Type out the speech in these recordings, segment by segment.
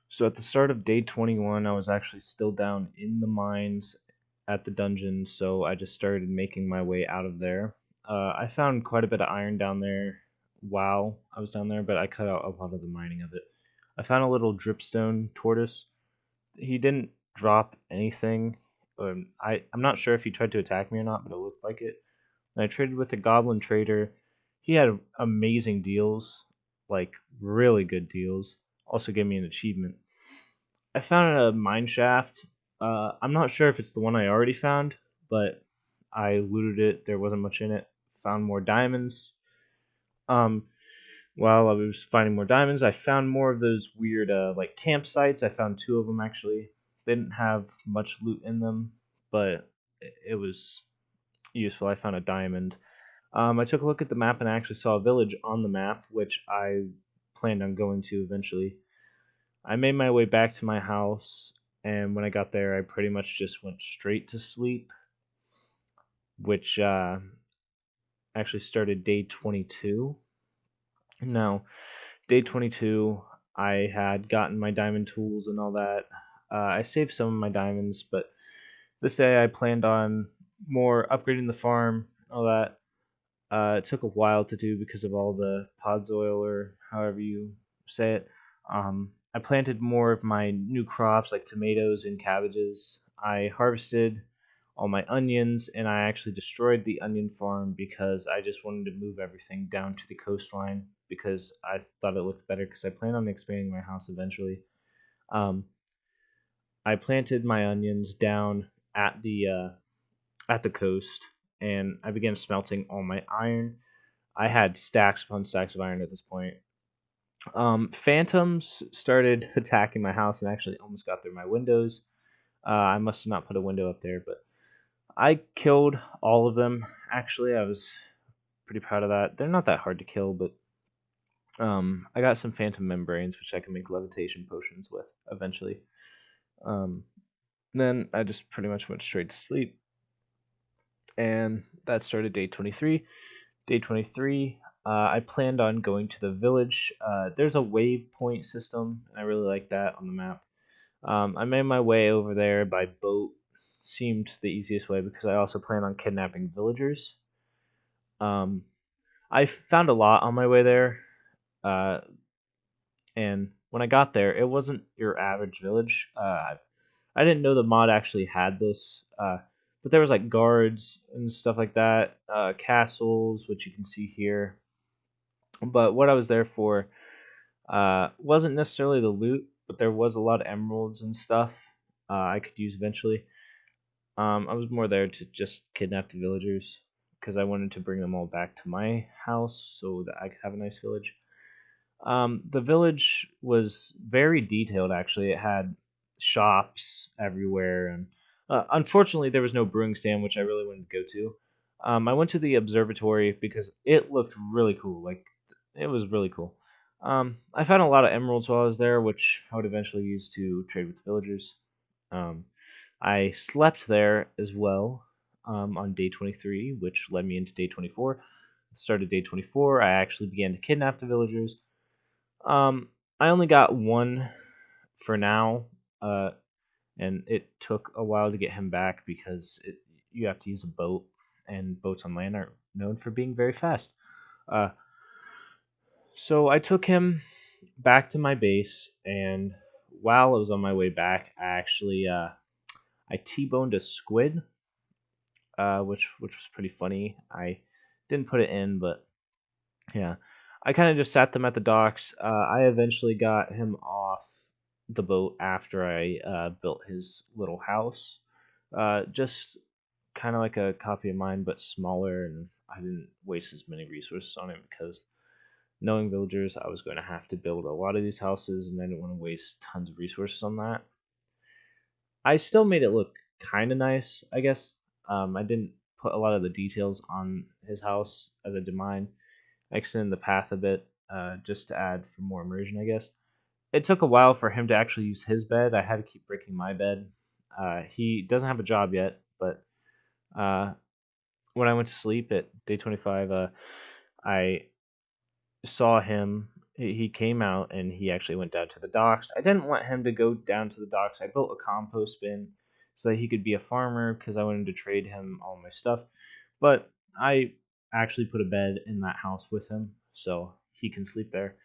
So at the start of day 21, I was actually still down in the mines at the dungeon, so I just started making my way out of there. I found quite a bit of iron down there while I was down there, but I cut out a lot of the mining of it. I found a little dripstone tortoise. He didn't drop anything. I'm not sure if he tried to attack me or not, but it looked like it. And I traded with a goblin trader. He had amazing deals, like really good deals. Also gave me an achievement. I found a mine shaft. I'm not sure if it's the one I already found, but I looted it. There wasn't much in it. Found more diamonds. Um, while I was finding more diamonds, I found more of those weird like campsites. I found two of them actually. They didn't have much loot in them, but it was useful. I found a diamond. I took a look at the map and I actually saw a village on the map, which I planned on going to eventually. I made my way back to my house, and when I got there, I pretty much just went straight to sleep, which actually started day 22. Now, day 22, I had gotten my diamond tools and all that. I saved some of my diamonds, but this day I planned on more upgrading the farm, all that. It took a while to do because of all the pods oil or however you say it. I planted more of my new crops like tomatoes and cabbages. I harvested all my onions and I actually destroyed the onion farm because I just wanted to move everything down to the coastline because I thought it looked better because I plan on expanding my house eventually. Um, I planted my onions down at the coast and I began smelting all my iron. I had stacks upon stacks of iron at this point. Phantoms started attacking my house and actually almost got through my windows. I must have not put a window up there, but I killed all of them. Actually, I was pretty proud of that. They're not that hard to kill, but I got some phantom membranes, which I can make levitation potions with eventually. Um, then I just pretty much went straight to sleep, and that started day 23. Day 23, I planned on going to the village. There's a waypoint system, and I really like that on the map. I made my way over there by boat. Seemed the easiest way because I also plan on kidnapping villagers. Um, I found a lot on my way there, uh, and when I got there, it wasn't your average village. I didn't know the mod actually had this, but there was like guards and stuff like that, castles, which you can see here. But what I was there for wasn't necessarily the loot, but there was a lot of emeralds and stuff I could use eventually. I was more there to just kidnap the villagers because I wanted to bring them all back to my house so that I could have a nice village. The village was very detailed. Actually, it had shops everywhere, and unfortunately, there was no brewing stand, which I really wanted to go to. I went to the observatory because it looked really cool. Like it was really cool. I found a lot of emeralds while I was there, which I would eventually use to trade with villagers. Um, I slept there as well on day 23, which led me into day 24. Started day 24. I actually began to kidnap the villagers. I only got one for now, uh, and it took a while to get him back because you have to use a boat, and boats on land aren't known for being very fast. Uh, so I took him back to my base, and while I was on my way back, I T-boned a squid, which was pretty funny. I didn't put it in, but yeah, I kind of just sat them at the docks. I eventually got him off the boat after I built his little house. Just kind of like a copy of mine, but smaller, and I didn't waste as many resources on it because knowing villagers, I was going to have to build a lot of these houses, and I didn't want to waste tons of resources on that. I still made it look kind of nice, I guess. I didn't put a lot of the details on his house as I did mine. I extended the path a bit just to add for more immersion, I guess. It took a while for him to actually use his bed. I had to keep breaking my bed. He doesn't have a job yet, but uh, when I went to sleep at day 25, I saw him he came out and he actually went down to the docks. I didn't want him to go down to the docks. I built a compost bin so that he could be a farmer because I wanted to trade him all my stuff. But I actually put a bed in that house with him so he can sleep there.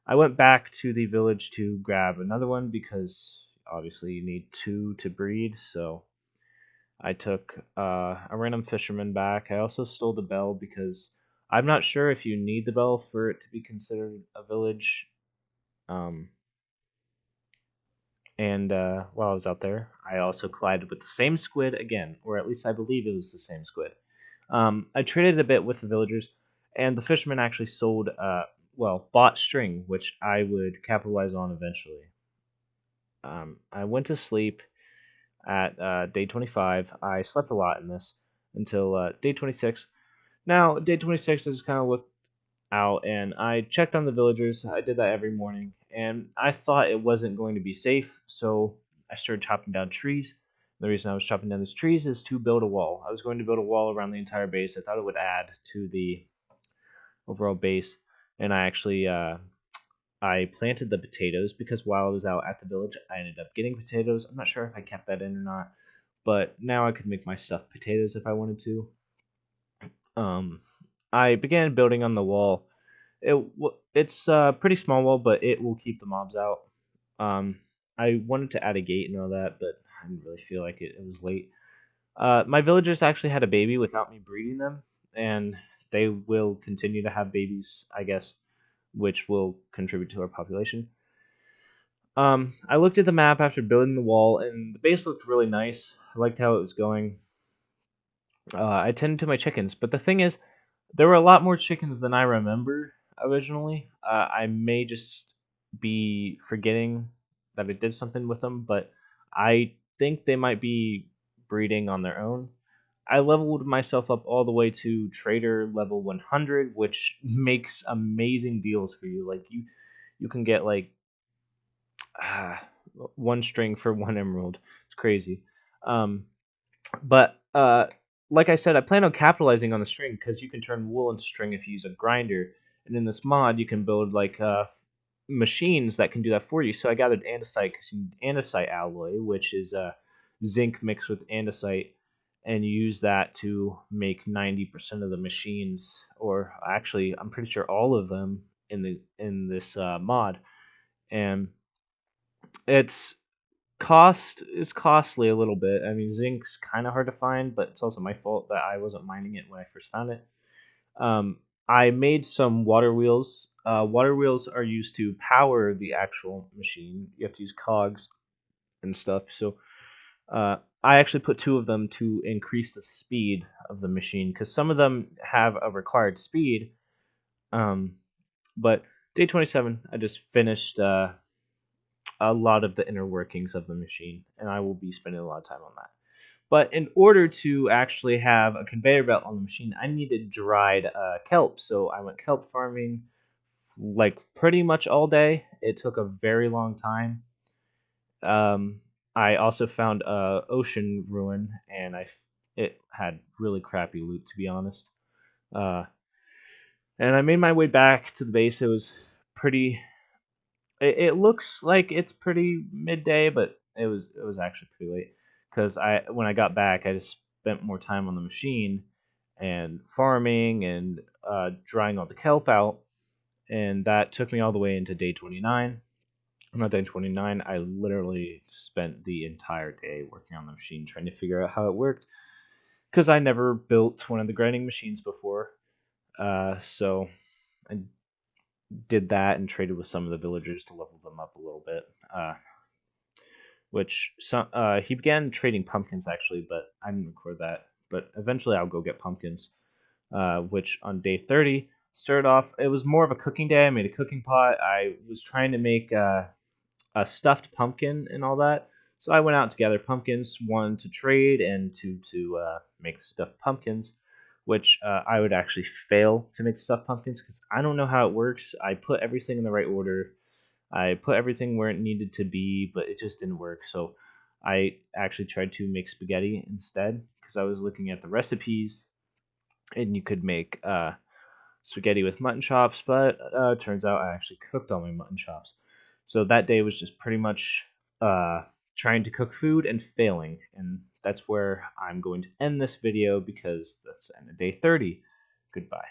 I went back to the village to grab another one because obviously you need two to breed. So I took a random fisherman back. I also stole the bell because I'm not sure if you need the bell for it to be considered a village. Um, and while I was out there, I also collided with the same squid again, or at least I believe it was the same squid. I traded a bit with the villagers, and the fisherman actually sold, bought string, which I would capitalize on eventually. I went to sleep at day 25. I slept a lot in this until day 26. Now, day 26, I just kind of looked out and I checked on the villagers. I did that every morning, and I thought it wasn't going to be safe, so I started chopping down trees. The reason I was chopping down these trees is to build a wall. I was going to build a wall around the entire base. I thought it would add to the overall base, and I planted the potatoes because while I was out at the village, I ended up getting potatoes. I'm not sure if I kept that in or not, but now I could make my stuffed potatoes if I wanted to. Um, I began building on the wall. It's a pretty small wall, but it will keep the mobs out. Um, I wanted to add a gate and all that, but I didn't really feel like it. It was late. My villagers actually had a baby without me breeding them, and they will continue to have babies, I guess, which will contribute to our population. I looked at the map after building the wall, and the base looked really nice. I liked how it was going. I tended to my chickens, but the thing is, there were a lot more chickens than I remember originally. I may just be forgetting that I did something with them, but I think they might be breeding on their own. I leveled myself up all the way to trader level 100, which makes amazing deals for you. Like you can get like uh, one string for one emerald. It's crazy. Um, but like I said, I plan on capitalizing on the string because you can turn wool into string if you use a grinder. And in this mod, you can build like machines that can do that for you. So I gathered andesite because you need andesite alloy, which is zinc mixed with andesite, and you use that to make 90% of the machines, or actually, I'm pretty sure all of them in this mod. And it's it's costly a little bit. I mean, zinc's kind of hard to find, but it's also my fault that I wasn't mining it when I first found it. Um, I made some water wheels. Water wheels are used to power the actual machine. You have to use cogs and stuff. So I actually put two of them to increase the speed of the machine because some of them have a required speed. Um, but day 27, I just finished a lot of the inner workings of the machine, and I will be spending a lot of time on that. But in order to actually have a conveyor belt on the machine, I needed dried kelp. So I went kelp farming like pretty much all day. It took a very long time. Um, I also found a ocean ruin, and it had really crappy loot to be honest. Uh, and I made my way back to the base. It was pretty. It looks like it's pretty midday, but it was actually pretty late because I when I got back, I just spent more time on the machine and farming and drying all the kelp out, and that took me all the way into day 29. I'm not day 29. I literally spent the entire day working on the machine trying to figure out how it worked because I never built one of the grinding machines before. So I did that and traded with some of the villagers to level them up a little bit. Which he began trading pumpkins actually, but I didn't record that. But eventually, I'll go get pumpkins. Which on day 30 started off. It was more of a cooking day. I made a cooking pot. I was trying to make a stuffed pumpkin and all that. So I went out to gather pumpkins, one to trade and two to make the stuffed pumpkins. Which I would actually fail to make the stuffed pumpkins because I don't know how it works. I put everything in the right order. I put everything where it needed to be, but it just didn't work. So I actually tried to make spaghetti instead because I was looking at the recipes, and you could make spaghetti with mutton chops, but turns out I actually cooked all my mutton chops. So that day was just pretty much trying to cook food and failing, and that's where I'm going to end this video because that's the end of day 30. Goodbye.